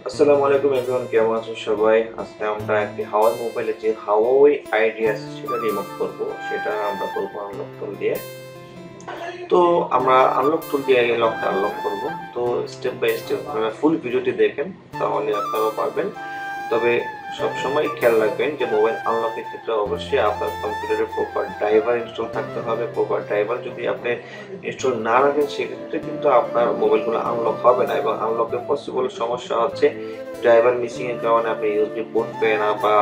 আসসালামু আলাইকুম এভরিওয়ান, কেমন আছেন সবাই? আজকে আমরা একটি হাওয়াই মোবাইলে যে হাওয়াই আইডি আছে সেটা রিমুভ করব। সেটা আমরা করব আনলক টুল দিয়ে। তো আমরা আনলক টুল দিয়ে আগে লকটা আনলক করব। তো স্টেপ বাই স্টেপ আপনারা ফুল ভিডিওটি দেখেন, তাহলে আপনারাও পারবেন। তবে সবসময় খেয়াল রাখবেন যে মোবাইল আনলকের ক্ষেত্রে অবশ্যই আপনার কম্পিউটারে প্রপার ড্রাইভার ইনস্টল থাকতে হবে। প্রপার ড্রাইভার যদি আপনি ইনস্টল না রাখেন সেক্ষেত্রে কিন্তু আপনার মোবাইলগুলো আনলক হবে না, এবং আনলকের পসিবল সমস্যা হচ্ছে ড্রাইভার মিসিং এর কারণে আপনি ইউএসবি পোর্ট পেয়ে না, বা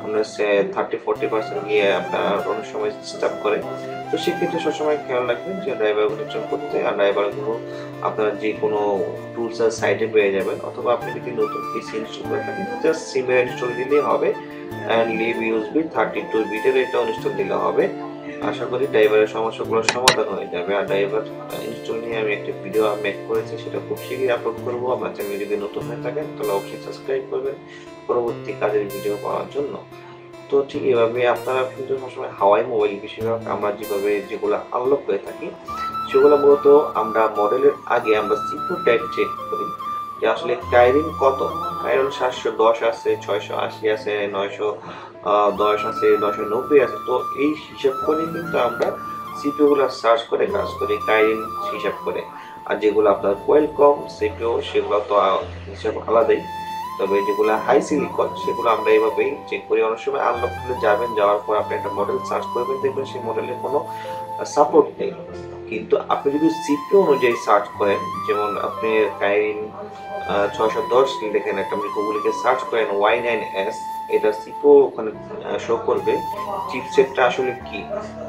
আপনার 30-40% গিয়ে আপনার অনেক সময় ডিস্টার্ব করে। তো সেক্ষেত্রে সবসময় খেয়াল রাখবেন যে ড্রাইভারগুলো ইনস্টল করতে, আর ড্রাইভারগুলো আপনারা যে কোনো টুলস আর সাইটে পেয়ে যাবেন, অথবা আপনি যদি নতুন পিসি ইনস্টল করে থাকেন জাস্ট সিমে ইনস্টল দিলেই হবে। অ্যান্ড লিভ ইউএসবি 32 বিটের এটাও ইনস্টল দিলে হবে। আশা করি ড্রাইভারের সমস্যাগুলোর সমাধান হয়ে যাবে। আর ড্রাইভার ইনস্টল নিয়ে আমি একটা ভিডিও মেক করেছি, সেটা খুব শীঘ্রই আপলোড করবো। আমার চ্যানেলে যদি নতুন হয়ে থাকেন তাহলে অবশ্যই সাবস্ক্রাইব করবেন পরবর্তী কাজের ভিডিও পাওয়ার জন্য। তো ঠিক এভাবে আপনারা কিন্তু সবসময় হাওয়াই মোবাইল বেশিরভাগ আমরা যেগুলো আনলক হয়ে থাকি সেগুলো মূলত আমরা মডেলের আগে আমরা সিপিইউ টাইপ চেক করি যে আসলে কাইরিন কত। কাইরিন 710 আছে, 680 আছে, 910 আছে, 990 আছে। তো এই হিসাব করে কিন্তু আমরা সিপিইউ গুলো সার্চ করে কাজ করি কাইরিন হিসাব করে। আর যেগুলো আপনার কোয়েলকম সিপিইউ সেগুলো তো হিসাব আলাদাই। তবে যেগুলো হাই সিলিকন সেগুলো আমরা এইভাবেই চেক করি। অনেক সময় আনলক টুলে যাবেন, যাওয়ার পর আপনি একটা মডেল সার্চ করবেন, দেখবেন সেই মডেলের কোনো সাপোর্ট নেই। কিন্তু আপনি যদি সিপিইউ অনুযায়ী সার্চ করেন, যেমন আপনি কাইরিন 610 লিখেন, একটা আপনি গুগলে সার্চ করেন Y9S, এটা সিপিইউ ওখানে শো করবে। চিপসেটটা আসলে কি,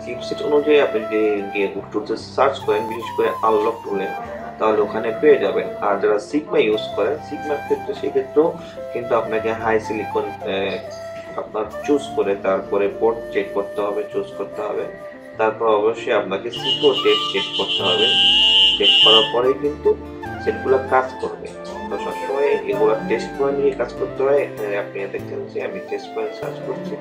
চিপসেট অনুযায়ী আপনি যদি গিয়ে টুলসে সার্চ করেন, বিশেষ করে আনলক টুলে, তাহলে ওখানে পেয়ে যাবেন। আর যারা সিগমা ইউজ করেন, সিগমার ক্ষেত্রে সেক্ষেত্রেও কিন্তু আপনাকে হাই সিলিকন আপনার চুজ করে তারপরে পোর্ট চেক করতে হবে, চুজ করতে হবে। তারপর অবশ্যই আপনাকে সিপিইউ টেস্ট চেক করতে হবে। চেক করার পরেই কিন্তু সেটগুলো কাজ করবে। তো সবসময় এগুলো টেস্ট পয়েন্ট নিয়ে কাজ করতে হয়। এখানে আপনি দেখছেন যে আমি টেস্ট পয়েন্ট সার্চ করছি।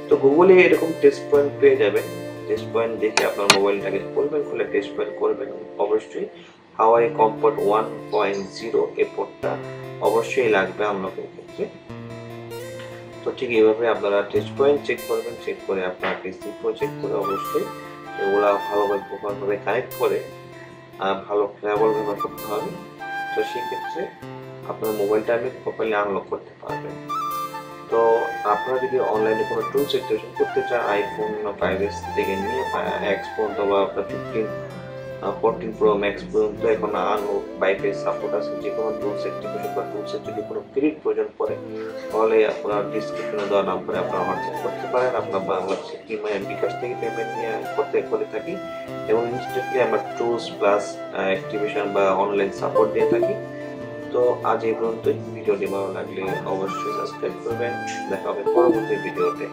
তো গুগলে এরকম টেস্ট পয়েন্ট পেয়ে যাবেন। টেস্ট পয়েন্ট দেখে আপনার মোবাইলটাকে খুলবেন, খুলে টেস্ট পয়েন্ট করবেন। অবশ্যই হাওয়াই কম্পোর্ট 1.0 এই পোর্টটা অবশ্যই লাগবে আনলকের ক্ষেত্রে। তো ঠিক এইভাবে আপনারা টেস্ট পয়েন্ট চেক করবেন, চেক করে আপনাকে সিপিইউ চেক করে অবশ্যই এগুলা ভালোভাবে প্রপারভাবে কানেক্ট করে ভালো কেবল ব্যবহার করতে হবে। তো সেক্ষেত্রে আপনার মোবাইলটা আপনি প্রপারলি আনলক করতে পারবেন। তো আপনারা যদি অনলাইনে কোনো টুলস ইনস্টলেশন করতে চান, আইফোন 5s থেকে নিয়ে এক্স পর্যন্ত, বা আপনার 14 প্রো ম্যাক্স পর্যন্ত এখন বাইপেস সাপোর্ট আছে। যে কোনো টুলস অ্যাক্টিভেশন বা টুলসের যদি কোনো ক্রেডিট প্রয়োজন পড়ে, তাহলে আপনার ডিসক্রিপশনে দেওয়া নাম্বারে আপনারা হোয়াটসঅ্যাপ করতে পারেন। আপনার বাংলাদেশে বিকাশ থেকে পেমেন্ট নিয়ে করে থাকি, এবং ইনস্ট্যান্টলি আমরা টুলস প্লাস অ্যাক্টিভেশন বা অনলাইন সাপোর্ট দিয়ে থাকি। তো আজ এই পর্যন্তই। ভিডিওটি ভালো লাগলে অবশ্যই সাবস্ক্রাইব করবেন। দেখা হবে পরবর্তী ভিডিওতে।